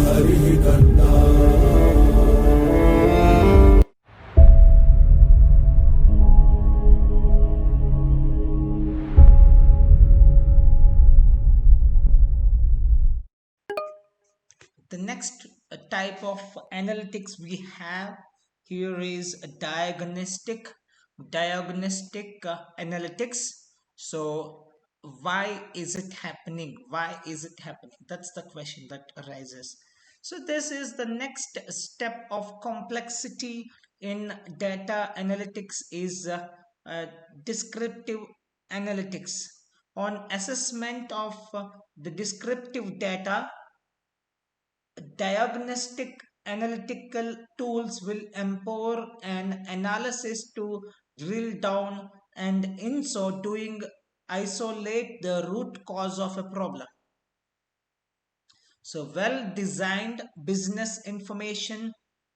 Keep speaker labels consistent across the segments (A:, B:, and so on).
A: हरिः कर्ता।
B: The next type of analytics we have here is a diagnostic analytics. So why is it happening? Why is it happening? That's the question that arises. So this is the next step of complexity in data analytics is uh, descriptive analytics. On assessment of the descriptive data, diagnostic analytical tools will empower an analysis to drill down and in so doing isolate the root cause of a problem. So well designed business information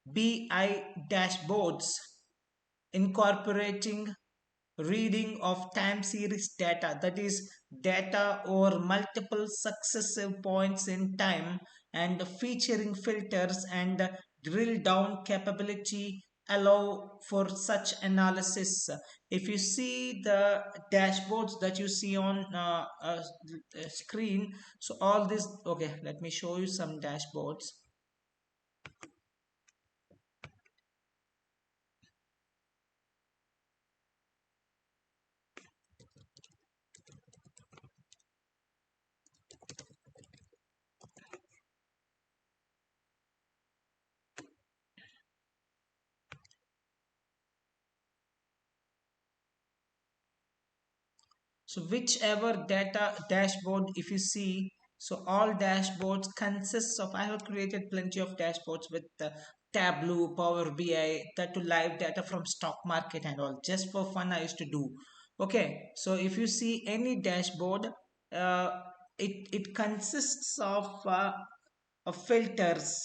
B: BI dashboards incorporating reading of time series data, that is data over multiple successive points in time, and featuring filters and drill down capability allow for such analysis. If you see the dashboards that you see on screen, so all this, okay, let me show you some dashboards. So whichever data dashboard if you see, so all dashboards consists of, I have created plenty of dashboards with Tableau, Power BI, that to live data from stock market and all. Just for fun I used to do. Okay, so if you see any dashboard, uh, it consists of filters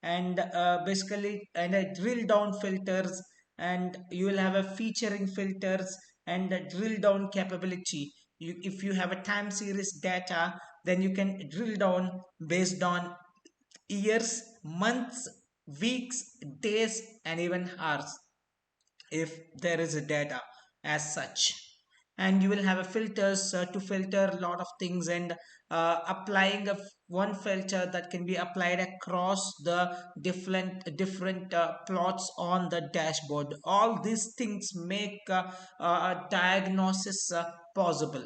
B: and basically and a drill down filters, and you will have a featuring filters and a drill down capability. If you have a time series data, then you can drill down based on years, months, weeks, days, and even hours if there is a data as such. And you will have a filters to filter a lot of things, and applying one filter that can be applied across the different plots on the dashboard. All these things make a diagnosis possible.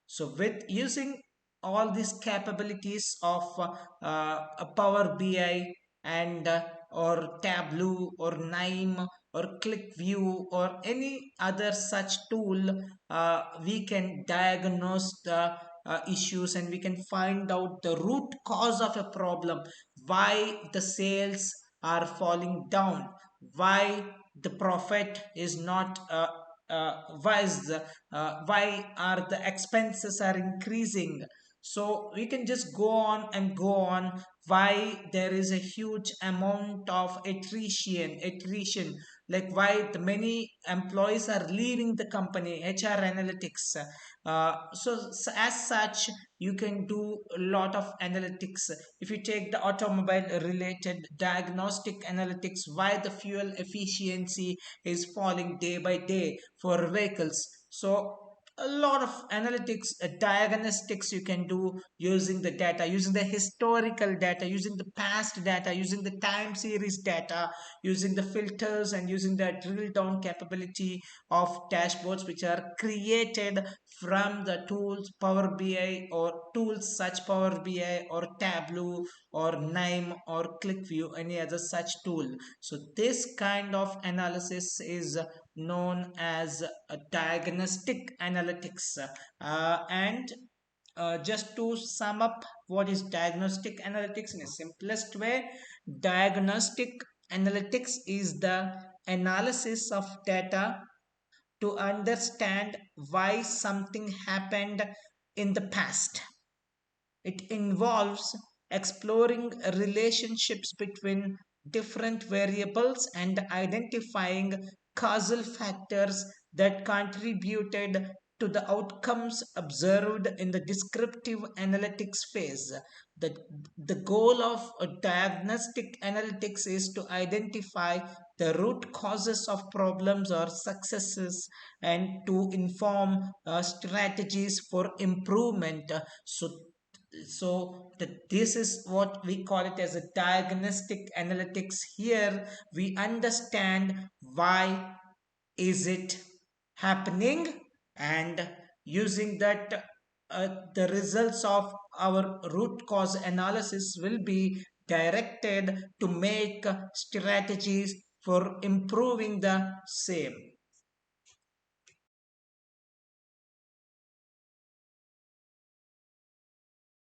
B: So with using all these capabilities of a Power BI and or Tableau or Nime or ClickView or any other such tool, we can diagnose the issues, and we can find out the root cause of a problem, why the sales are falling down, why the profit is not why are the expenses are increasing. So we can just go on and go on, why there is a huge amount of attrition, like why the many employees are leaving the company, HR analytics. So as such, you can do a lot of analytics. If you take the automobile related diagnostic analytics, why the fuel efficiency is falling day by day for vehicles. So a lot of analytics, diagnostics you can do using the data, using the historical data, using the past data, using the time series data, using the filters, and using the drill down capability of dashboards which are created from the tools Power BI or tools such Power BI or Tableau or Nime or ClickView, any other such tool. So this kind of analysis is known as diagnostic analytics. And just to sum up, what is diagnostic analytics in a simplest way? Diagnostic analytics is the analysis of data to understand why something happened in the past. It involves exploring relationships between different variables and identifying causal factors that contributed to the outcomes observed in the descriptive analytics phase. The, the goal of a diagnostic analytics is to identify the root causes of problems or successes and to inform strategies for improvement. This is what we call it as a diagnostic analytics. Here we understand why is it happening, and using that the results of our root cause analysis will be directed to make strategies for improving the same.